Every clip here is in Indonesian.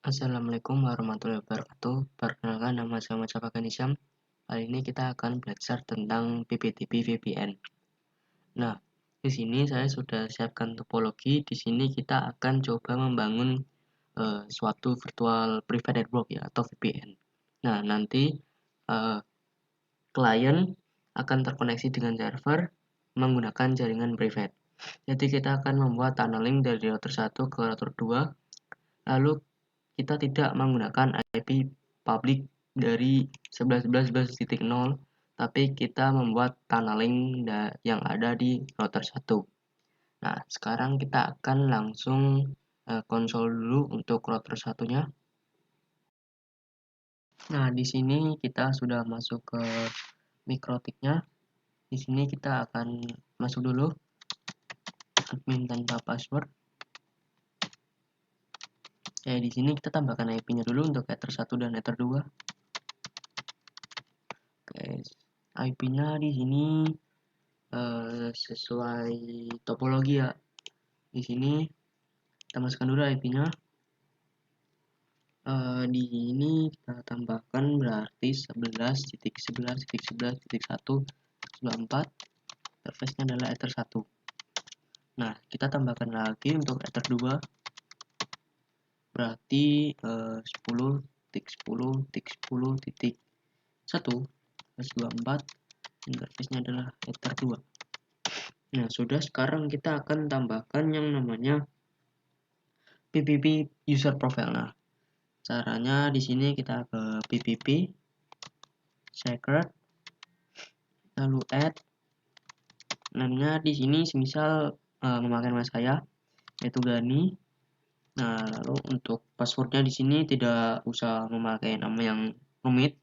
Assalamualaikum warahmatullahi wabarakatuh. Perkenalkan, nama saya Muhammad Syafaq. Kali ini kita akan belajar tentang PPTP VPN. Nah, di sini saya sudah siapkan topologi. Di sini kita akan coba membangun suatu virtual private network ya atau VPN. Nah, nanti klien akan terkoneksi dengan server menggunakan jaringan private. Jadi kita akan membuat tunneling dari router 1 ke router 2. Lalu kita tidak menggunakan IP public dari 11.11.11.0, tapi kita membuat tunneling yang ada di router 1. Nah, sekarang kita akan langsung konsol dulu untuk router satunya. Nah, di sini kita sudah masuk ke mikrotiknya. Di sini kita akan masuk dulu admin tanpa password. Di sini kita tambahkan IP-nya dulu untuk ether 1 dan ether 2. IP-nya di sini sesuai topologi ya. Di sini kita masukkan dulu IP-nya. Di sini kita tambahkan berarti 11.11.11.1.24. Interface-nya adalah ether 1. Nah, kita tambahkan lagi untuk ether 2. Berarti 10.10.10.1/24. Interface-nya adalah ether 2. Nah, sudah. Sekarang kita akan tambahkan yang namanya PPP user profile. Nah, caranya di sini kita ke PPP secret, lalu add. Namanya di sini semisal memakai nama saya, yaitu Gani. Nah, lalu untuk passwordnya di sini tidak usah memakai nama yang rumit.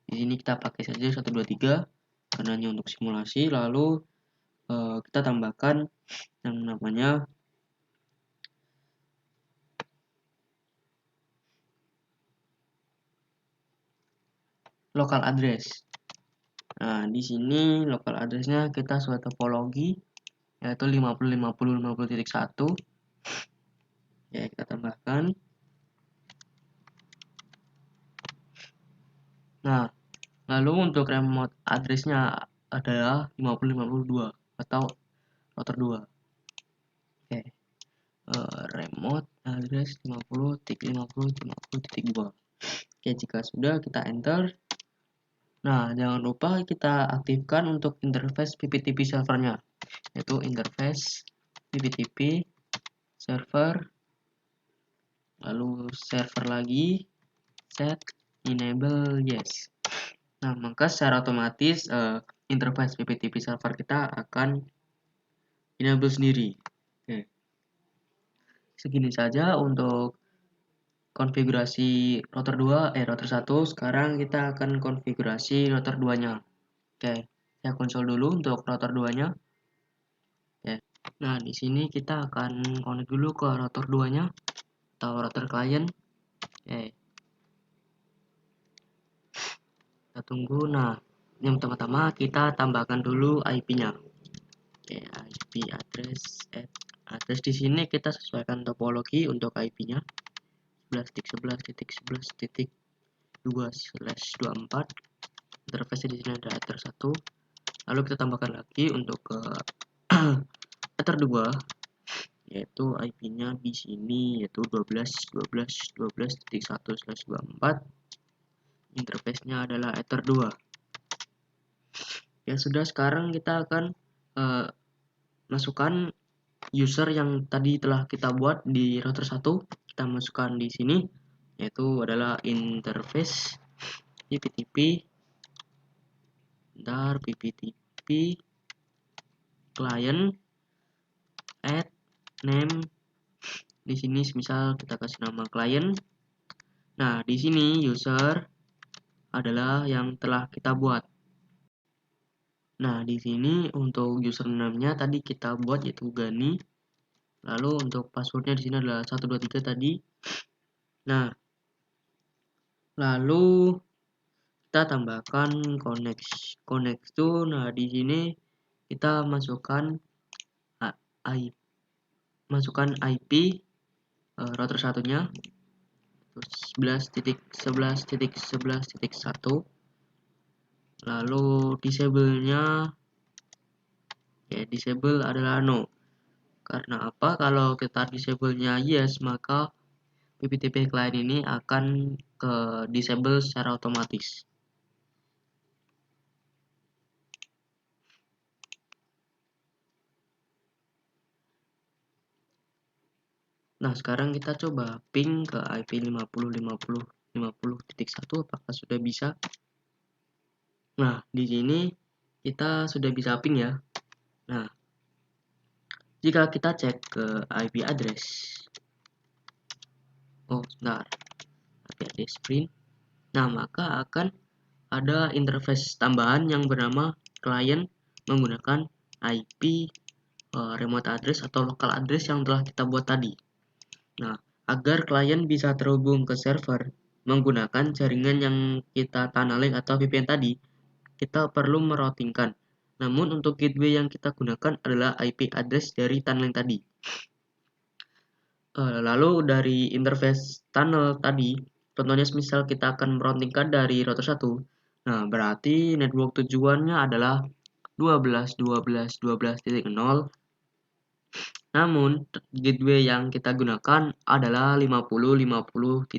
Di sini kita pakai saja 123 karena hanya untuk simulasi. Lalu kita tambahkan yang namanya local address. Nah, di sini local addressnya kita sesuai topologi, yaitu 50.50.50.1. Ya, kita tambahkan. Nah, lalu untuk remote addressnya adalah 50.52 atau router 2. Oke. Remote address 50.50.50.2. Oke, jika sudah kita enter. Nah, jangan lupa kita aktifkan untuk interface PPTP servernya, yaitu interface PPTP server, lalu server lagi, set enable yes. Nah, maka secara otomatis interface PPTP server kita akan enable sendiri. Oke. Segini saja untuk konfigurasi router 1. Sekarang kita akan konfigurasi router 2-nya. Oke, saya konsol dulu untuk router 2-nya. Oke. Nah, di sini kita akan connect dulu ke router 2-nya atau router client. Oke. Kita tunggu. Nah, yang pertama-tama kita tambahkan dulu IP-nya. Oke, IP address di sini kita sesuaikan topologi untuk IP-nya 11.11.11.2/24. Interface di sini ada ether 1. Lalu kita tambahkan lagi untuk ke ether 2, yaitu IP-nya di sini yaitu 12.12.12.1/24. Interface-nya adalah ether 2. Ya sudah, sekarang kita akan masukkan user yang tadi telah kita buat di router 1. Kita masukkan di sini, yaitu adalah interface PPTP client add name. Di sini misal kita kasih nama client. Nah, di sini user adalah yang telah kita buat. Nah, di sini untuk username-nya tadi kita buat yaitu Gani. Lalu untuk passwordnya di sini adalah 123 tadi. Nah, lalu kita tambahkan connect to. Nah, di sini kita masukkan IP router satunya. 11.11.11.1. Lalu disable-nya ya, disable adalah no. Karena apa? Kalau kita disable-nya yes, maka PPTP client ini akan ke disable secara otomatis. Nah, sekarang kita coba ping ke IP 50.50.50.1, apakah sudah bisa? Nah, di sini kita sudah bisa ping ya. Nah, jika kita cek ke IP address, sebentar, IP address print, nah maka akan ada interface tambahan yang bernama client menggunakan IP remote address atau local address yang telah kita buat tadi. Nah, agar klien bisa terhubung ke server menggunakan jaringan yang kita tunneling atau VPN tadi, kita perlu meroutingkan. Namun untuk gateway yang kita gunakan adalah IP address dari tunneling tadi. Lalu dari interface tunnel tadi, contohnya misal kita akan meroutingkan dari router 1. Nah, berarti network tujuannya adalah 12.12.12.0. Namun, gateway yang kita gunakan adalah 50.50.2.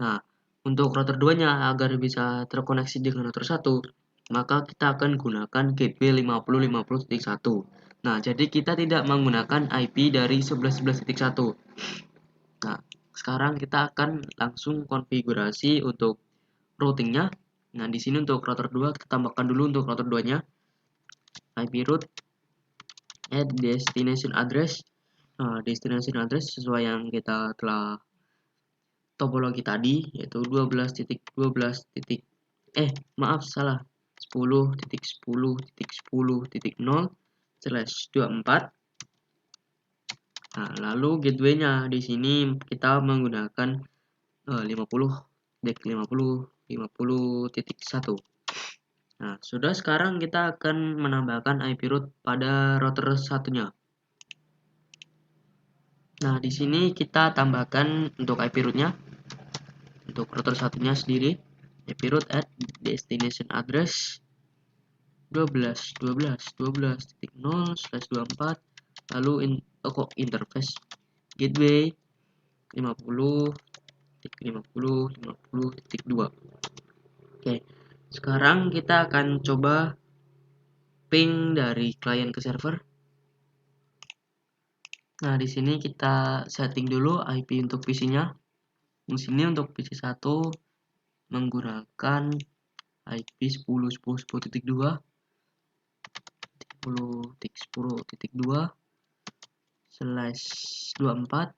Nah, untuk router 2-nya agar bisa terkoneksi dengan router 1, maka kita akan gunakan gateway 50.50.1. Nah, jadi kita tidak menggunakan IP dari 11.11.1. Nah, sekarang kita akan langsung konfigurasi untuk routingnya. Nah, di sini untuk router 2 kita tambahkan dulu untuk router 2-nya IP route add destination address. Nah, destination address sesuai yang kita telah topologi tadi, yaitu 10.10.10.10.0/24. Nah, lalu gateway-nya di sini kita menggunakan 50.50.50.1. Nah, sudah, sekarang kita akan menambahkan IP route pada router satunya. Nah, di sini kita tambahkan untuk IP route-nya. Untuk router satunya sendiri, IP route at destination address 12.12.12.0/24, lalu interface gateway 50.50.50.2. Oke, sekarang kita akan coba ping dari client ke server. Nah, di sini kita setting dulu IP untuk PC-nya. Di sini untuk PC 1 menggunakan IP 10.10.10.2 10.10.2/24,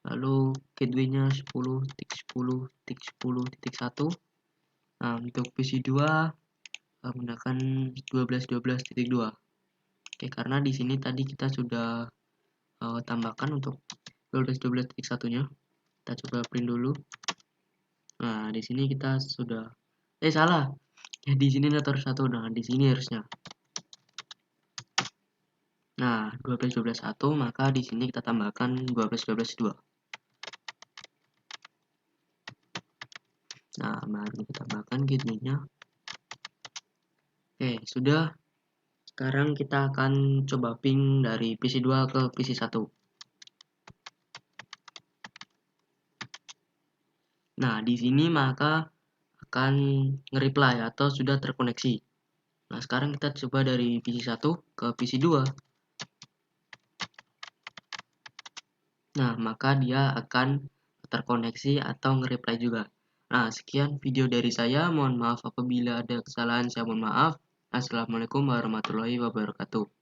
lalu gateway-nya 10.10.10.1. Nah, untuk PC 2 menggunakan 12.12.2. Oke, karena di sini tadi kita sudah tambahkan untuk 12.12.1-nya. Kita coba print dulu. Nah, di sini kita sudah salah. Ya, di sini router 1. Nah, di sini harusnya. Nah, 12.12.1, maka di sini kita tambahkan 12.12.2. Nah, baru kita tambahkan gateway-nya. Oke, sudah. Sekarang kita akan coba ping dari PC 2 ke PC 1. Nah, di sini maka akan nge-reply atau sudah terkoneksi. Nah, sekarang kita coba dari PC 1 ke PC 2. Nah, maka dia akan terkoneksi atau nge-reply juga. Nah, sekian video dari saya. Mohon maaf apabila ada kesalahan, saya mohon maaf. Assalamualaikum warahmatullahi wabarakatuh.